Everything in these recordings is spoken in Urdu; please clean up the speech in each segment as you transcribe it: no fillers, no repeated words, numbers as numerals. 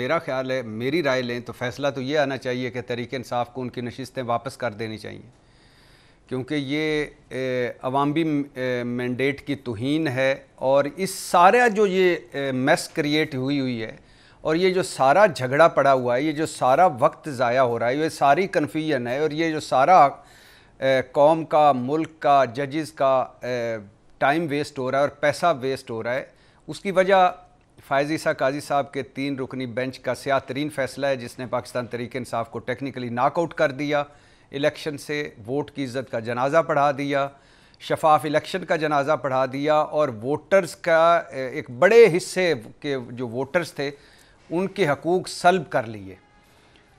میرا خیال ہے، میری رائے لیں تو فیصلہ تو یہ آنا چاہیے کہ تحریک انصاف کو ان کی نشستیں واپس کر دینی چاہیے، کیونکہ یہ عوامی مینڈیٹ کی توہین ہے، اور اس سارا جو یہ میس کریٹ ہوئی ہے، اور یہ جو سارا جھگڑا پڑا ہوا ہے، یہ جو سارا وقت ضائع ہو رہا ہے، یہ ساری کنفیوژن ہے، اور یہ جو سارا قوم کا، ملک کا، ججز کا ٹائم ویسٹ ہو رہا ہے اور پیسہ ویسٹ ہو رہا ہے، اس کی وجہ فائز عیسیٰ قاضی صاحب کے 3 رکنی بینچ کا سیاہ ترین فیصلہ ہے، جس نے پاکستان تحریک انصاف کو ٹیکنیکلی ناک آؤٹ کر دیا، الیکشن سے ووٹ کی عزت کا جنازہ پڑھا دیا، شفاف الیکشن کا جنازہ پڑھا دیا، اور ووٹرز کا ایک بڑے حصے کے جو ووٹرز تھے ان کے حقوق سلب کر لیے۔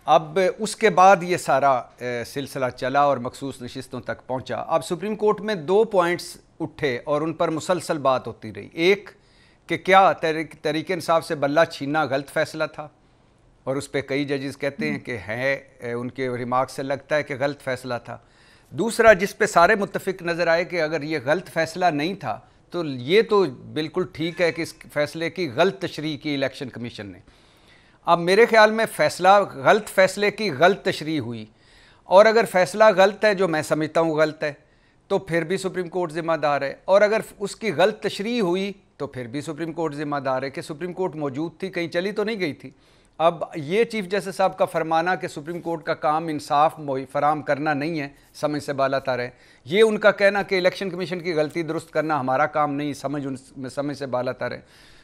اب اس کے بعد یہ سارا سلسلہ چلا اور مخصوص نشستوں تک پہنچا۔ اب سپریم کورٹ میں 2 پوائنٹس اٹھے اور ان پر مسلسل بات ہوتی رہی۔ ایک کہ کیا تحریک انصاف سے بلہ چھیننا غلط فیصلہ تھا، اور اس پہ کئی ججز کہتے ہیں کہ ان کے ریمارک سے لگتا ہے کہ غلط فیصلہ تھا۔ دوسرا جس پہ سارے متفق نظر آئے کہ اگر یہ غلط فیصلہ نہیں تھا تو یہ تو بالکل ٹھیک ہے کہ اس فیصلے کی غلط تشریح کی الیکشن کمیشن نے۔ اب میرے خیال میں غلط فیصلے کی غلط تشریح ہوئی، اور اگر فیصلہ غلط ہے، جو میں سمجھتا ہوں غلط ہے، تو پھر بھی سپریم کورٹ ذمہ دار ہے، اور اگر اس کی غلط تشریح ہوئی تو پھر بھی سپریم کورٹ ذمہ دار ہے کہ سپریم کورٹ موجود تھی، کہیں چلی تو نہیں گئی تھی۔ اب یہ چیف جسٹس صاحب کا فرمانا کہ سپریم کورٹ کا کام انصاف فراہم کرنا نہیں ہے، سمجھ سے بالا تر ہے، یہ ان کا کہنا کہ الیکشن کمیشن کی غلطی درست کرنا ہمارا کام نہیں، سمجھ سے بالا تر ہے۔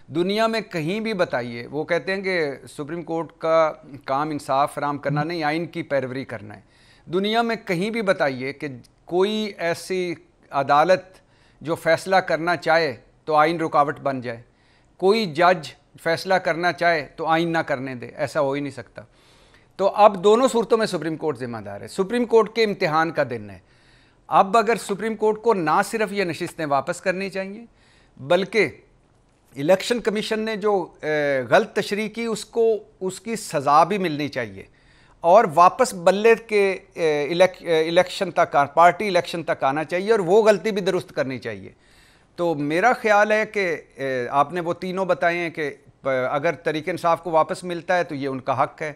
دنیا میں کہیں بھی بتائیے، وہ کہتے ہیں کہ سپریم کورٹ کا کام انصاف فراہم کرنا نہیں، آئین کی پیروی کرنا ہے۔ دنیا میں کہیں بھی بتائیے کہ کوئی ایسی عدالت جو فیصلہ کرنا چاہے تو آئین رکاوٹ بن جائے، کوئی جج فیصلہ کرنا چاہے تو آئین نہ کرنے دے، ایسا ہو ہی نہیں سکتا۔ تو اب دونوں صورتوں میں سپریم کورٹ ذمہ دار ہے، سپریم کورٹ کے امتحان کا دن ہے۔ اب اگر سپریم کورٹ کو نہ صرف یہ نشستیں واپس کرنی چاہیے، بلکہ الیکشن کمیشن نے جو غلط تشریح کی اس کی سزا بھی ملنی چاہیے، اور واپس بلے کے الیکشن تک، پارٹی الیکشن تک آنا چاہیے، اور وہ غلطی بھی درست کرنی چاہیے۔ تو میرا خیال ہے کہ آپ نے وہ تینوں بتائے ہیں کہ اگر تحریک انصاف کو واپس ملتا ہے تو یہ ان کا حق ہے،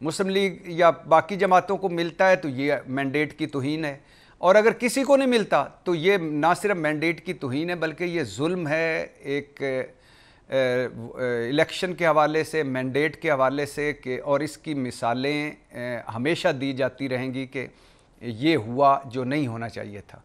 مسلم لیگ یا باقی جماعتوں کو ملتا ہے تو یہ مینڈیٹ کی توہین ہے، اور اگر کسی کو نہیں ملتا تو یہ نہ صرف مینڈیٹ کی توہین ہے بلکہ یہ ظلم ہے، ایک الیکشن کے حوالے سے، مینڈیٹ کے حوالے سے، کہ اور اس کی مثالیں ہمیشہ دی جاتی رہیں گی کہ یہ ہوا جو نہیں ہونا چاہیے تھا۔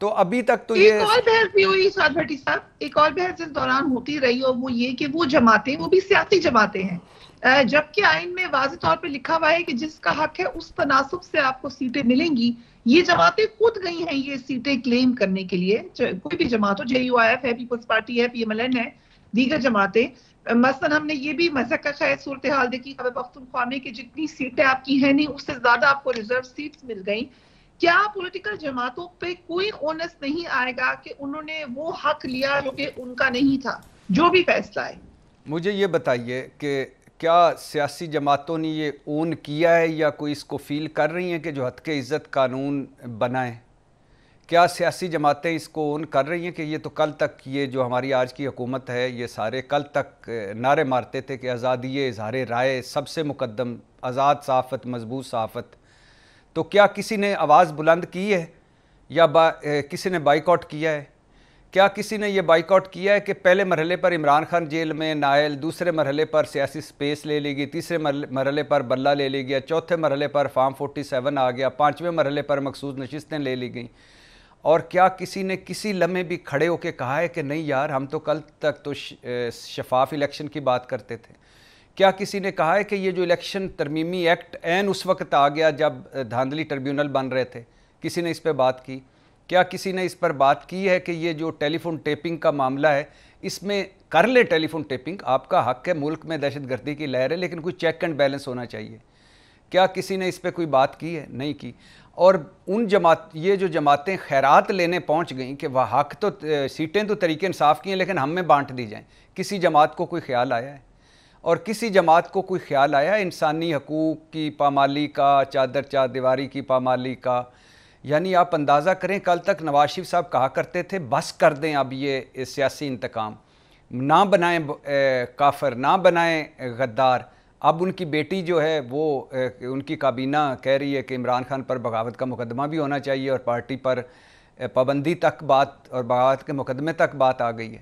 تو ابھی تک تو یہ ایک اور بحث بھی ہوئی سعد بھٹی صاحب، ایک اور بحث اس دوران ہوتی رہی، اور وہ یہ کہ وہ جماعتیں، وہ بھی سیاسی جماعتیں ہیں، جبکہ آئین میں واضح طور پہ لکھا ہوا ہے کہ جس کا حق ہے اس تناسب سے آپ کو سیٹیں ملیں گی۔ یہ جماعتیں خود گئی ہیں یہ سیٹیں کلیم کرنے کے لیے، کوئی بھی جماعت ہو، JUIF ہے، پیپلز پارٹی ہے، PMLN ہے، دیگر جماعتیں۔ مثلا ہم نے یہ بھی مذہب کا صورتحال دیکھی خیبر پختونخوا میں کہ جتنی سیٹیں آپ کی ہیں نہیں، اس سے زیادہ آپ کو ریزرو سیٹس مل گئیں۔ کیا پولیٹیکل جماعتوں پہ کوئی اونس نہیں آئے گا کہ انہوں نے وہ حق لیا جو کہ ان کا نہیں تھا، جو بھی فیصلہ ہے؟ مجھے یہ بتائیے کہ کیا سیاسی جماعتوں نے یہ اون کیا ہے یا کوئی اس کو فیل کر رہی ہیں کہ جو حد کے عزت قانون بنائیں؟ کیا سیاسی جماعتیں اس کو اون کر رہی ہیں کہ یہ تو کل تک، یہ جو ہماری آج کی حکومت ہے، یہ سارے کل تک نعرے مارتے تھے کہ آزادی اظہار رائے سب سے مقدم، آزاد صحافت، مضبوط صحافت؟ تو کیا کسی نے آواز بلند کی ہے یا کسی نے بائیک آؤٹ کیا ہے؟ کیا کسی نے یہ بائیک آؤٹ کیا ہے کہ پہلے مرحلے پر عمران خان جیل میں نائل، دوسرے مرحلے پر سیاسی سپیس لے لی گئی، تیسرے مرحلے پر بلہ لے لی گیا، چوتھے مرحلے پر فارم 47 آ گیا، 5ویں مرحلے پر مخصوص نشستیں لے لی گئیں؟ اور کیا کسی نے کسی لمحے بھی کھڑے ہو کے کہا ہے کہ نہیں یار، ہم تو کل تک تو شفاف الیکشن کی بات کرتے تھے؟ کیا کسی نے کہا ہے کہ یہ جو الیکشن ترمیمی ایکٹ عین اس وقت آ گیا جب دھاندلی ٹریبیونل بن رہے تھے؟ کسی نے اس پہ بات کی؟ کیا کسی نے اس پر بات کی ہے کہ یہ جو ٹیلی فون ٹیپنگ کا معاملہ ہے، اس میں کر لے ٹیلی فون ٹیپنگ، آپ کا حق ہے، ملک میں دہشت گردی کی لہر ہے، لیکن کوئی چیک اینڈ بیلنس ہونا چاہیے؟ کیا کسی نے اس پہ کوئی بات کی ہے؟ نہیں کی۔ اور یہ جو جماعتیں خیرات لینے پہنچ گئیں کہ وہ حق تو، سیٹیں تو تحریک انصاف کی ہیں لیکن ہم میں بانٹ دی جائیں، کسی جماعت کو کوئی خیال آیا ہے؟ اور کسی جماعت کو کوئی خیال آیا ہے انسانی حقوق کی پامالی کا، چادر چار دیواری کی پامالی کا؟ یعنی آپ اندازہ کریں، کل تک نواز شریف صاحب کہا کرتے تھے بس کر دیں اب یہ سیاسی انتقام، نہ بنائیں کافر، نہ بنائیں غدار۔ اب ان کی بیٹی جو ہے وہ ان کی کابینہ کہہ رہی ہے کہ عمران خان پر بغاوت کا مقدمہ بھی ہونا چاہیے اور پارٹی پر پابندی تک بات اور بغاوت کے مقدمے تک بات آ گئی ہے.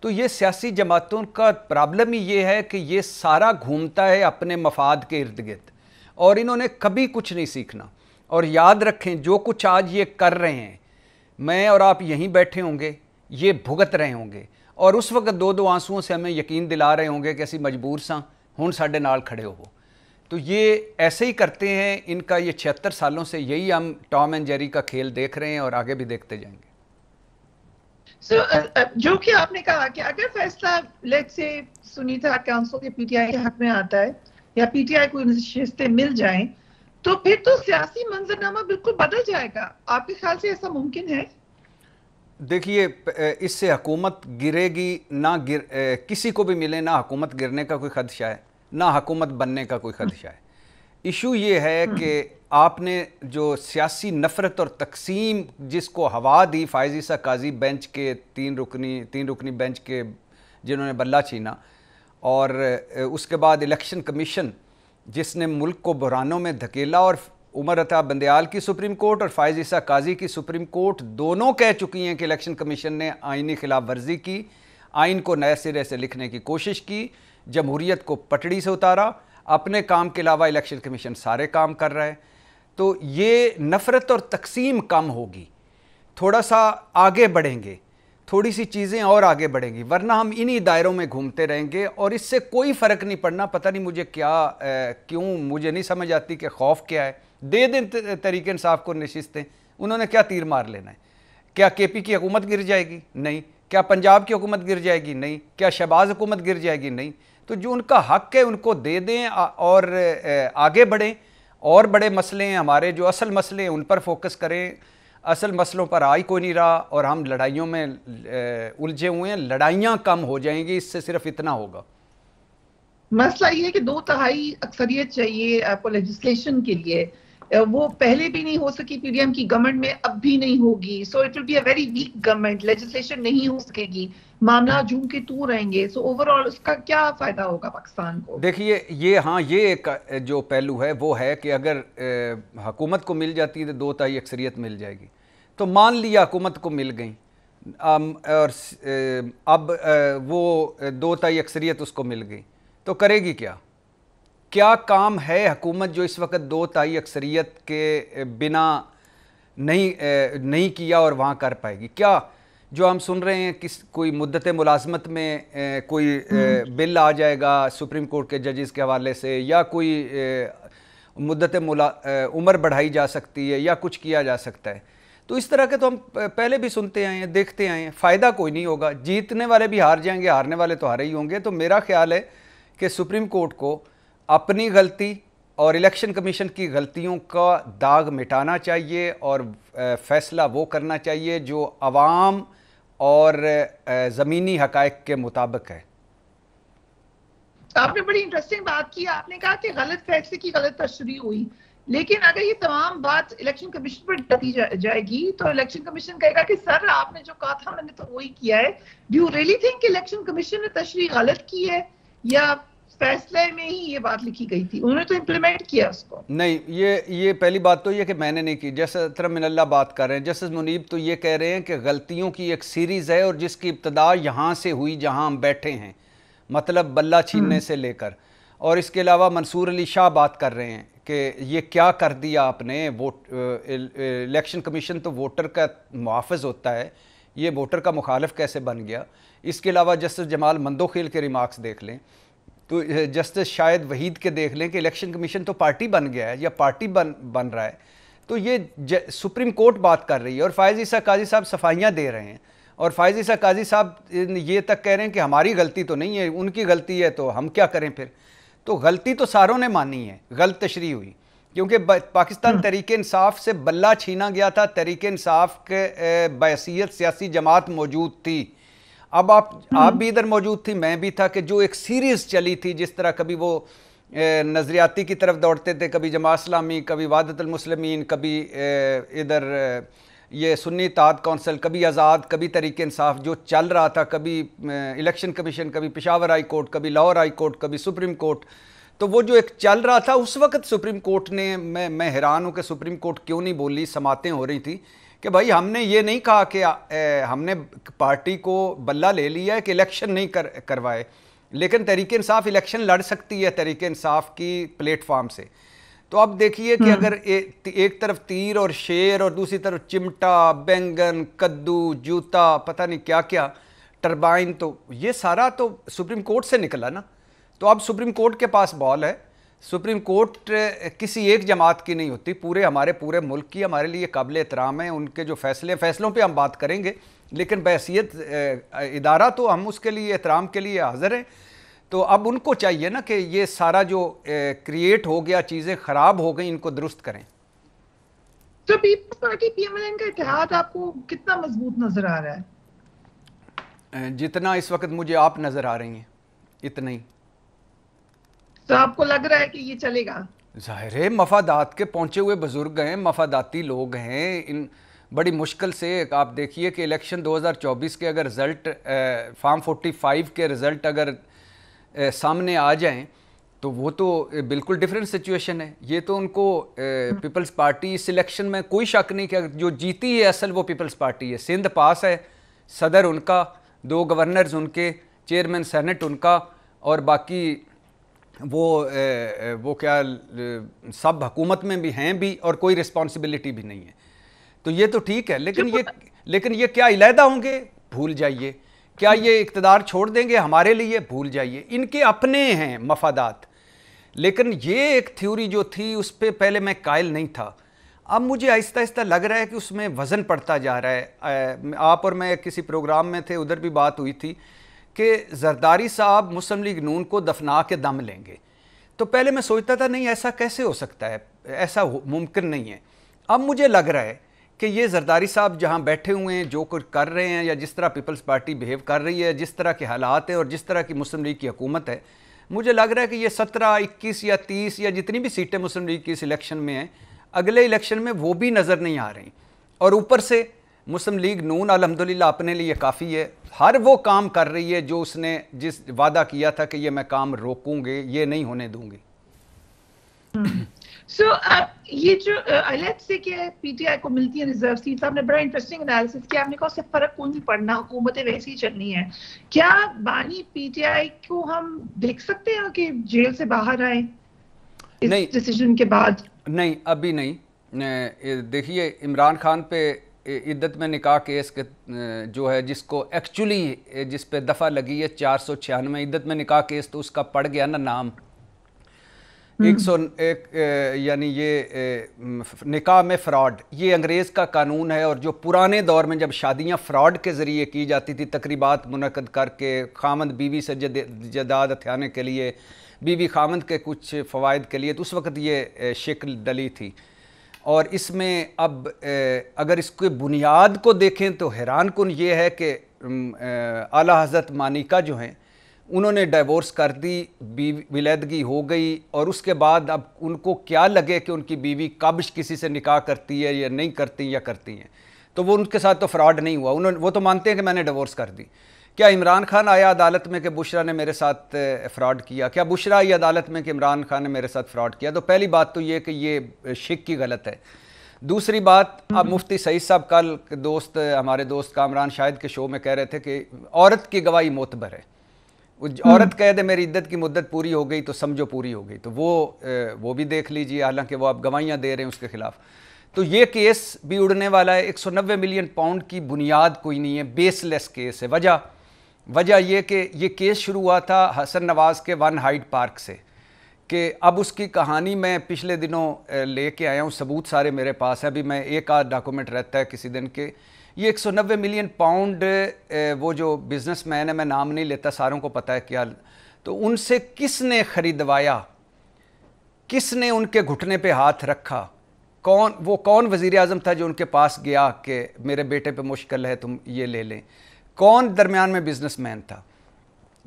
تو یہ سیاسی جماعتوں کا پرابلم ہی یہ ہے کہ یہ سارا گھومتا ہے اپنے مفاد کے ارد گرد اور انہوں نے کبھی کچھ نہیں سیکھنا. اور یاد رکھیں جو کچھ آج یہ کر رہے ہیں میں اور آپ یہیں بیٹھے ہوں گے یہ بھگت رہے ہوں گے اور اس وقت دو دو آنسوؤں سے ہمیں یقین دلا رہے ہوں گے کہ اسی مجبور ساں ہن ساڈے نال کھڑے ہو. تو یہ ایسے ہی کرتے ہیں. ان کا یہ 76 سالوں سے یہی ہم ٹام اینڈ جیری کا کھیل دیکھ رہے ہیں اور آگے بھی دیکھتے جائیں گے. جو کہ آپ نے کہا کہ اگر فیصلہ لیٹ سے سنیتا کاؤنسل کے پی ٹی آئی کے حق میں آتا ہے یا پی ٹی آئی کو نشستیں مل جائیں تو پھر تو سیاسی منظرنامہ بالکل بدل جائے گا. آپ کے خیال سے ایسا ممکن ہے؟ دیکھیے اس سے حکومت گرے گی نہ کسی کو بھی ملے نہ حکومت گرنے کا کوئی خدشہ ہے نہ حکومت بننے کا کوئی خدشہ ہے. ایشو یہ ہے کہ آپ نے جو سیاسی نفرت اور تقسیم جس کو ہوا دی فائز عیسیٰ قاضی بینچ کے تین رکنی بینچ کے جنہوں نے بلہ چھینا اور اس کے بعد الیکشن کمیشن جس نے ملک کو بحرانوں میں دھکیلا اور عمر عطا بندیال کی سپریم کورٹ اور فائز عیسیٰ قاضی کی سپریم کورٹ دونوں کہہ چکی ہیں کہ الیکشن کمیشن نے آئینی خلاف ورزی کی, آئین کو نئے سرے سے لکھنے کی کوشش کی, جمہوریت کو پٹڑی سے اتارا. اپنے کام کے علاوہ الیکشن کمیشن سارے کام کر رہا ہے. تو یہ نفرت اور تقسیم کم ہوگی, تھوڑا سا آگے بڑھیں گے, تھوڑی سی چیزیں اور آگے بڑھیں گی, ورنہ ہم انہی دائروں میں گھومتے رہیں گے اور اس سے کوئی فرق نہیں پڑنا. پتہ نہیں مجھے کیوں مجھے نہیں سمجھ آتی کہ خوف کیا ہے. دے دیں تحریک انصاف کو نشستیں, انہوں نے کیا تیر مار لینا ہے؟ کیا کے پی کی حکومت گر جائے گی؟ نہیں. کیا پنجاب کی حکومت گر جائے گی؟ نہیں. کیا شہباز حکومت گر جائے گی؟ نہیں. تو جو ان کا حق ہے ان کو دے دیں اور آگے بڑھیں. اور بڑے مسئلے ہیں ہمارے, جو اصل مسئلے ہیں ان پر فوکس کریں. اصل مسئلوں پر آئی کوئی نہیں رہا اور ہم لڑائیوں میں الجھے ہوئے ہیں. لڑائیاں کم ہو جائیں گی, اس سے صرف اتنا ہوگا. مسئلہ یہ ہے کہ 2/3 اکثریت چاہیے آپ کو لیجسلیشن کے لیے. وہ پہلے بھی نہیں ہو سکی پی ڈی ایم کی گورنمنٹ میں, اب بھی نہیں ہوگی. So it will be a very weak government. Legislation نہیں ہو سکے گی, معاملات جھوم کے تو رہیں گے. سو اوور آل اس کا کیا فائدہ ہوگا پاکستان کو؟ دیکھیے یہ ایک جو پہلو ہے وہ ہے کہ اگر حکومت کو مل جاتی ہے تو 2/3 اکثریت مل جائے گی. تو مان لیا حکومت کو مل گئیں اور اب وہ 2/3 اکثریت اس کو مل گئی تو کرے گی کیا کام ہے حکومت جو اس وقت 2/3 اکثریت کے بنا نہیں کیا اور وہاں کر پائے گی؟ کیا جو ہم سن رہے ہیں کوئی مدت ملازمت میں کوئی بل آ جائے گا سپریم کورٹ کے ججز کے حوالے سے, یا کوئی مدت عمر بڑھائی جا سکتی ہے یا کچھ کیا جا سکتا ہے. تو اس طرح کے تو ہم پہلے بھی سنتے آئے ہیں, دیکھتے آئے ہیں. فائدہ کوئی نہیں ہوگا. جیتنے والے بھی ہار جائیں گے, ہارنے والے تو ہارے ہی ہوں گے. تو میرا خیال ہے کہ سپریم کورٹ کو اپنی غلطی اور الیکشن کمیشن کی غلطیوں کا داغ مٹانا چاہیے اور فیصلہ وہ کرنا چاہیے جو عوام اور زمینی حقائق کے مطابق ہے. آپ نے بڑی انٹرسٹنگ بات کی. آپ نے کہا کہ غلط فیصلے کی غلط تشریح ہوئی, لیکن اگر یہ تمام بات الیکشن کمیشن پر ڈالی جائے گی تو الیکشن کمیشن کہے گا کہ سر آپ نے جو کہا تھا میں نے تو وہی کیا ہے. ڈو یو ریئلی تھنک کہ الیکشن کمیشن نے تشریح غلط کی ہے یا فیصلے میں ہی یہ بات لکھی گئی تھی؟ انہوں نے تو امپلیمنٹ کیا اس کو. نہیں, یہ پہلی بات تو یہ کہ میں نے نہیں کی. جیسے طرح من اللہ بات کر رہے ہیں جسٹس منیب, تو یہ کہہ رہے ہیں کہ غلطیوں کی ایک سیریز ہے اور جس کی ابتدا یہاں سے ہوئی جہاں ہم بیٹھے ہیں, مطلب بلہ چھیننے سے لے کر. اور اس کے علاوہ منصور علی شاہ بات کر رہے ہیں کہ یہ کیا کر دیا آپ نے. الیکشن کمیشن تو ووٹر کا محافظ ہوتا ہے, یہ ووٹر کا مخالف کیسے بن گیا. اس کے علاوہ جسٹس جمال مندوخیل کے ریمارکس دیکھ لیں, تو جسٹس شاہد وحید کے دیکھ لیں کہ الیکشن کمیشن تو پارٹی بن گیا ہے یا پارٹی بن رہا ہے. تو یہ سپریم کورٹ بات کر رہی ہے اور فائز عیسیٰ قاضی صاحب صفائیاں دے رہے ہیں. اور فائز عیسیٰ قاضی صاحب یہ تک کہہ رہے ہیں کہ ہماری غلطی تو نہیں ہے, ان کی غلطی ہے تو ہم کیا کریں پھر. تو غلطی تو ساروں نے مانی ہے, غلط تشریح ہوئی کیونکہ پاکستان تحریک انصاف سے بلہ چھینا گیا تھا. تحریک انصاف کے بحیثیت سیاسی جماعت موجود تھی. اب آپ بھی ادھر موجود تھی, میں بھی تھا, کہ جو ایک سیریز چلی تھی, جس طرح کبھی وہ نظریاتی کی طرف دوڑتے تھے, کبھی جماعت اسلامی, کبھی وحدت المسلمین, کبھی ادھر یہ سنی اتحاد کونسل, کبھی آزاد, کبھی تحریک انصاف, جو چل رہا تھا, کبھی الیکشن کمیشن, کبھی پشاور ہائی کورٹ, کبھی لاہور ہائی کورٹ, کبھی سپریم کورٹ. تو وہ جو ایک چل رہا تھا اس وقت سپریم کورٹ نے، میں حیران ہوں کہ سپریم کورٹ کیوں نہیں بولی، سماعتیں ہو رہی تھیں کہ بھائی ہم نے یہ نہیں کہا کہ ہم نے پارٹی کو بلہ لے لیا ہے کہ الیکشن نہیں کروائے، لیکن تحریک انصاف الیکشن لڑ سکتی ہے تحریک انصاف کی پلیٹ فارم سے۔ تو اب دیکھیے کہ اگر ایک طرف تیر اور شیر اور دوسری طرف چمٹا، بینگن، کدو، جوتا، پتہ نہیں کیا کیا، ٹربائن، تو یہ سارا تو سپریم کورٹ سے نکلا نا۔ تو اب سپریم کورٹ کے پاس بال ہے۔ سپریم کورٹ کسی ایک جماعت کی نہیں ہوتی، ہمارے پورے ملک کی، ہمارے لیے قابل احترام ہے۔ ان کے جو فیصلوں پہ ہم بات کریں گے، لیکن بحیثیت ادارہ تو ہم اس کے لیے احترام کے لیے حاضر ہیں۔ تو اب ان کو چاہیے نا کہ یہ سارا جو کریٹ ہو گیا، چیزیں خراب ہو گئیں، ان کو درست کریں۔ تو Peoples Party P M L N کا اتحاد آپ کو کتنا مضبوط نظر آ رہا ہے؟ جتنا اس وقت مجھے آپ نظر آ رہی ہیں اتنا ہی۔ تو آپ کو لگ رہا ہے کہ یہ چلے گا؟ ظاہر ہے، مفادات کے پہنچے ہوئے بزرگ ہیں، مفاداتی لوگ ہیں، ان بڑی مشکل سے آپ دیکھیے کہ الیکشن 2024 کے اگر رزلٹ، فارم 45 کے رزلٹ اگر سامنے آ جائیں تو وہ تو بالکل ڈیفرنٹ سچویشن ہے۔ یہ تو ان کو پیپلز پارٹی اس الیکشن میں کوئی شک نہیں کہ جو جیتی ہے اصل وہ پیپلز پارٹی ہے۔ سندھ پاس ہے، صدر ان کا، 2 گورنرز ان کے، چیئرمین سینٹ ان کا، اور باقی وہ کیا سب حکومت میں بھی ہیں بھی، اور کوئی رسپانسبلٹی بھی نہیں ہے۔ تو یہ تو ٹھیک ہے، لیکن یہ کیا علیحدہ ہوں گے؟ بھول جائیے۔ کیا یہ اقتدار چھوڑ دیں گے ہمارے لیے؟ بھول جائیے۔ ان کے اپنے ہیں مفادات۔ لیکن یہ ایک تھیوری جو تھی اس پہ پہلے میں قائل نہیں تھا، اب مجھے آہستہ آہستہ لگ رہا ہے کہ اس میں وزن پڑتا جا رہا ہے۔ آپ اور میں کسی پروگرام میں تھے، ادھر بھی بات ہوئی تھی کہ زرداری صاحب مسلم لیگ نون کو دفنا کے دم لیں گے۔ تو پہلے میں سوچتا تھا نہیں ایسا کیسے ہو سکتا ہے، ایسا ممکن نہیں ہے۔ اب مجھے لگ رہا ہے کہ یہ زرداری صاحب جہاں بیٹھے ہوئے ہیں، جو کچھ کر رہے ہیں، یا جس طرح پیپلز پارٹی بیہیو کر رہی ہے، جس طرح کے حالات ہیں اور جس طرح کی مسلم لیگ کی حکومت ہے، مجھے لگ رہا ہے کہ یہ 17، 21 یا 30 یا جتنی بھی سیٹیں مسلم لیگ کی اس الیکشن میں ہیں، اگلے الیکشن میں وہ بھی نظر نہیں آ رہی۔ اور اوپر سے مسلم لیگ نون الحمدللہ اپنے لیے کافی ہے، ہر وہ کام کر رہی ہے جو اس نے جس وعدہ کیا تھا کہ یہ میں کام روکوں گے، یہ نہیں ہونے دوں گی۔ سو یہ جو لیٹس سے کہ پی ٹی آئی کو ملتی ہے ریزرو سیٹس، آپ نے بڑا انٹرسٹنگ انالیسس کیا، آپ نے کہا اس سے فرق کون نہیں پڑنا، حکومتیں ویسی ہی چلنی ہیں۔ کیا بانی پی ٹی آئی کو ہم دیکھ سکتے ہیں کہ جیل سے باہر آئیں اس ڈیسیجن کے بعد؟ نہیں، ابھی نہیں۔ دیکھیے عمران خان پہ عدت میں نکاح کیس جو ہے، جس کو ایکچولی جس پہ دفعہ لگی ہے 496 عدت میں نکاح کیس، تو اس کا پڑ گیا نا نام 101، یعنی یہ نکاح میں فراڈ، یہ انگریز کا قانون ہے۔ اور جو پرانے دور میں جب شادیاں فراڈ کے ذریعے کی جاتی تھی، تقریبات منعقد کر کے خامند بیوی سے جداد ہتھیانے کے لیے، بیوی خامند کے کچھ فوائد کے لیے، تو اس وقت یہ شکل ڈلی تھی۔ اور اس میں اب اگر اس کے بنیاد کو دیکھیں تو حیران کن یہ ہے کہ اعلیٰ حضرت مانیکا جو ہیں، انہوں نے ڈائیورس کر دی، ولیدگی ہو گئی، اور اس کے بعد اب ان کو کیا لگے کہ ان کی بیوی کب کسی سے نکاح کرتی ہے یا نہیں کرتی یا کرتی ہیں، تو وہ ان کے ساتھ تو فراڈ نہیں ہوا، وہ تو مانتے ہیں کہ میں نے ڈائیورس کر دی۔ کیا عمران خان آیا عدالت میں کہ بشرا نے میرے ساتھ فراڈ کیا؟ کیا بشرا آئی عدالت میں کہ عمران خان نے میرے ساتھ فراڈ کیا؟ تو پہلی بات تو یہ کہ یہ شک کی غلط ہے۔ دوسری بات، اب مفتی سعید صاحب کل ہمارے دوست کامران شاہد کے شو میں کہہ رہے تھے کہ عورت کی گواہی معتبر ہے، عورت کہہ دے میری عدت کی مدت پوری ہو گئی تو سمجھو پوری ہو گئی، تو وہ بھی دیکھ لیجئے، حالانکہ وہ اب گواہیاں دے رہے ہیں اس کے خلاف۔ تو یہ کیس بھی اڑنے والا ہے۔ 190 ملین پاؤنڈ کی بنیاد کوئی نہیں ہے، بیس لیس کیس ہے۔ وجہ یہ کہ یہ کیس شروع ہوا تھا حسن نواز کے 1 ہائیڈ پارک سے، کہ اب اس کی کہانی میں پچھلے دنوں لے کے آیا ہوں، ثبوت سارے میرے پاس ہیں، ابھی میں ایک آدھ ڈاکومنٹ رہتا ہے کسی دن کے۔ یہ 190 ملین پاؤنڈ وہ جو بزنس مین ہے، میں نام نہیں لیتا، ساروں کو پتہ ہے کیا، تو ان سے کس نے خریدوایا، کس نے ان کے گھٹنے پہ ہاتھ رکھا، کون وزیر اعظم تھا جو ان کے پاس گیا کہ میرے بیٹے پہ مشکل ہے تم یہ لے لیں، کون درمیان میں بزنس مین تھا؟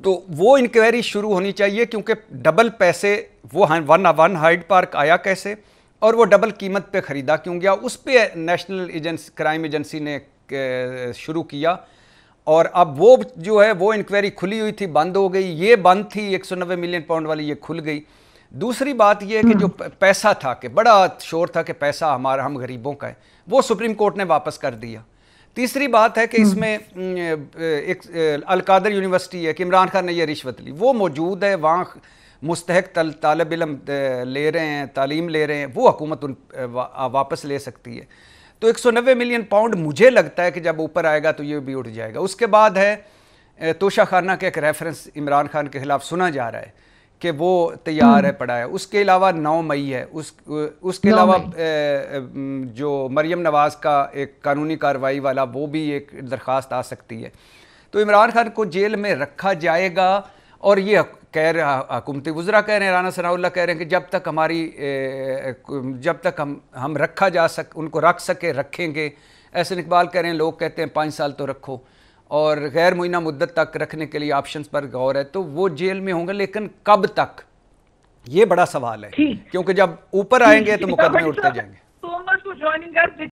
تو وہ انکوائری شروع ہونی چاہیے، کیونکہ ڈبل پیسے، وہ 1 ہائیڈ پارک آیا کیسے اور وہ ڈبل قیمت پہ خریدا کیوں گیا، اس پہ نیشنل کرائم ایجنسی نے شروع کیا۔ اور اب وہ جو ہے وہ انکوائری کھلی ہوئی تھی، بند ہو گئی، یہ بند تھی 190 ملین پاؤنڈ والی، یہ کھل گئی۔ دوسری بات یہ ہے کہ جو پیسہ تھا کہ بڑا شور تھا کہ پیسہ ہمارا ہم غریبوں کا ہے، وہ سپریم کورٹ نے واپس کر دیا۔ تیسری بات ہے کہ اس میں ایک القادر یونیورسٹی ہے کہ عمران خان نے یہ رشوت لی، وہ موجود ہے وہاں، مستحق طالب علم لے رہے ہیں، تعلیم لے رہے ہیں، وہ حکومت واپس لے سکتی ہے۔ تو 190 ملین پاؤنڈ مجھے لگتا ہے کہ جب اوپر آئے گا تو یہ بھی اٹھ جائے گا۔ اس کے بعد ہے توشہ خانہ کا ایک ریفرنس عمران خان کے خلاف سنا جا رہا ہے کہ وہ تیار ہے پڑا ہے۔ اس کے علاوہ 9 مئی ہے، اس کے علاوہ جو مریم نواز کا ایک قانونی کارروائی والا وہ بھی ایک درخواست آ سکتی ہے۔ تو عمران خان کو جیل میں رکھا جائے گا، اور یہ کہہ رہے حکومتی وزراء کہہ رہے ہیں، رانا ثناء اللہ کہہ رہے ہیں کہ جب تک ہم رکھا جا ان کو رکھ سکے رکھیں گے۔ احسن اقبال کہہ رہے ہیں لوگ کہتے ہیں 5 سال تو رکھو، اور غیر معینہ مدت تک رکھنے کے لیے آپشنز پر غور ہے، تو وہ جیل میں ہوں گے، لیکن کب تک یہ بڑا سوال ہے، کیونکہ جب اوپر آئیں گے تو مقدمے اٹھتے جائیں گے۔